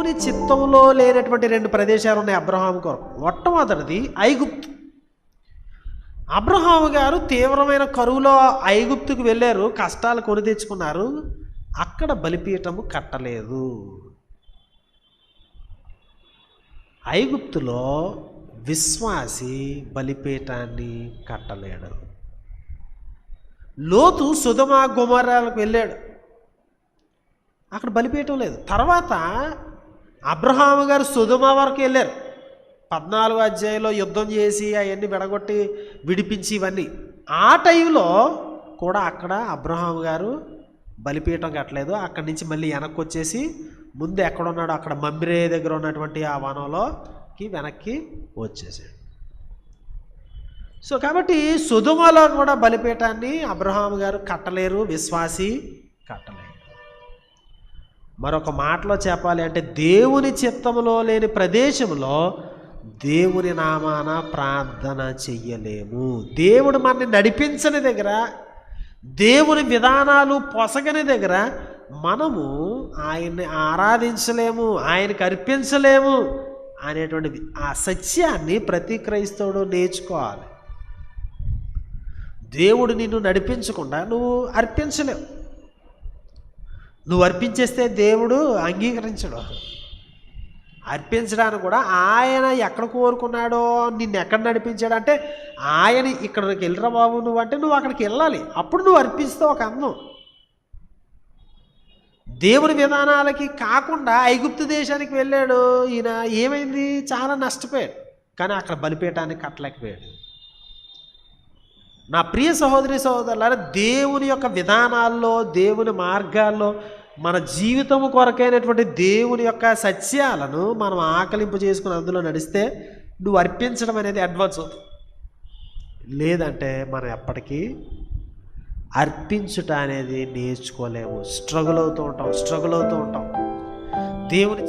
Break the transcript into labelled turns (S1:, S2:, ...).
S1: దేవుని చిత్తంలో లేనటువంటి 2 ప్రదేశాలు ఉన్నాయి అబ్రహాము కొరకు. మొట్టమొదటిది ఐగుప్తు. అబ్రహాము గారు తీవ్రమైన కరువులో ఐగుప్తుకు వెళ్ళారు, కష్టాలు కొని తెచ్చుకున్నారు. అక్కడ బలిపీఠము కట్టలేదు. ఐగుప్తులో విశ్వాసి బలిపీఠాన్ని కట్టలేడు. లోతు సొదొమ గొమొర్రాలకు వెళ్ళాడు, అక్కడ బలిపీఠం లేదు. తర్వాత అబ్రహాము గారు సొదొమ వరకు వెళ్ళారు, 14వ అధ్యాయంలో యుద్ధం చేసి అవన్నీ విడగొట్టి విడిపించి ఇవన్నీ. ఆ టైంలో కూడా అక్కడ అబ్రహాము గారు బలిపీఠం కట్టలేదు. అక్కడి నుంచి మళ్ళీ వెనక్కి వచ్చేసి ముందు ఎక్కడున్నాడో అక్కడ మమ్రే దగ్గర ఉన్నటువంటి ఆ వనంలోకి వెనక్కి వచ్చేసాడు. సో కాబట్టి సొదొమలో కూడా బలిపీఠాన్ని అబ్రహాము గారు కట్టలేరు, విశ్వాసి కట్టలేరు. మరొక మాటలో చెప్పాలి అంటే దేవుని చిత్తములో లేని ప్రదేశంలో దేవుని నామాన ప్రార్థన చెయ్యలేము. దేవుడు మనని నడిపించని దగ్గర, దేవుని విధానాలు పొసగని దగ్గర మనము ఆయన్ని ఆరాధించలేము, ఆయనకి అర్పించలేము అనేటువంటి ఆ సత్యాన్ని ప్రతి క్రైస్తవుడు నేర్చుకోవాలి. దేవుడు నిన్ను నడిపించకుండా నువ్వు అర్పించలేవు. నువ్వు అర్పించేస్తే దేవుడు అంగీకరించడు. అర్పించడానికి కూడా ఆయన ఎక్కడ కోరుకున్నాడో, నిన్ను ఎక్కడ నడిపించాడు అంటే ఆయన ఇక్కడికి వెళ్ళరా బాబు నువ్వు అంటే నువ్వు అక్కడికి వెళ్ళాలి, అప్పుడు నువ్వు అర్పిస్తావు ఒక అందం. దేవుని విధానాలకి కాకుండా ఐగుప్తు దేశానికి వెళ్ళాడు ఈయన, ఏమైంది? చాలా నష్టపోయాడు. కానీ అక్కడ బలిపీఠాన్ని కట్టలేకపోయాడు. నా ప్రియ సహోదరి సహోదరులారా, దేవుని యొక్క విధానాల్లో, దేవుని మార్గాల్లో మన జీవితము కొరకైనటువంటి దేవుని యొక్క సత్యాలను మనం ఆకలింపు చేసుకుని అందులో నడిస్తే నువ్వు అర్పించడం అనేది అడ్వాన్స్ అవుతుంది. లేదంటే మనం ఎప్పటికీ అర్పించుట అనేది నేర్చుకోలేము. స్ట్రగుల్ అవుతూ ఉంటాం దేవుని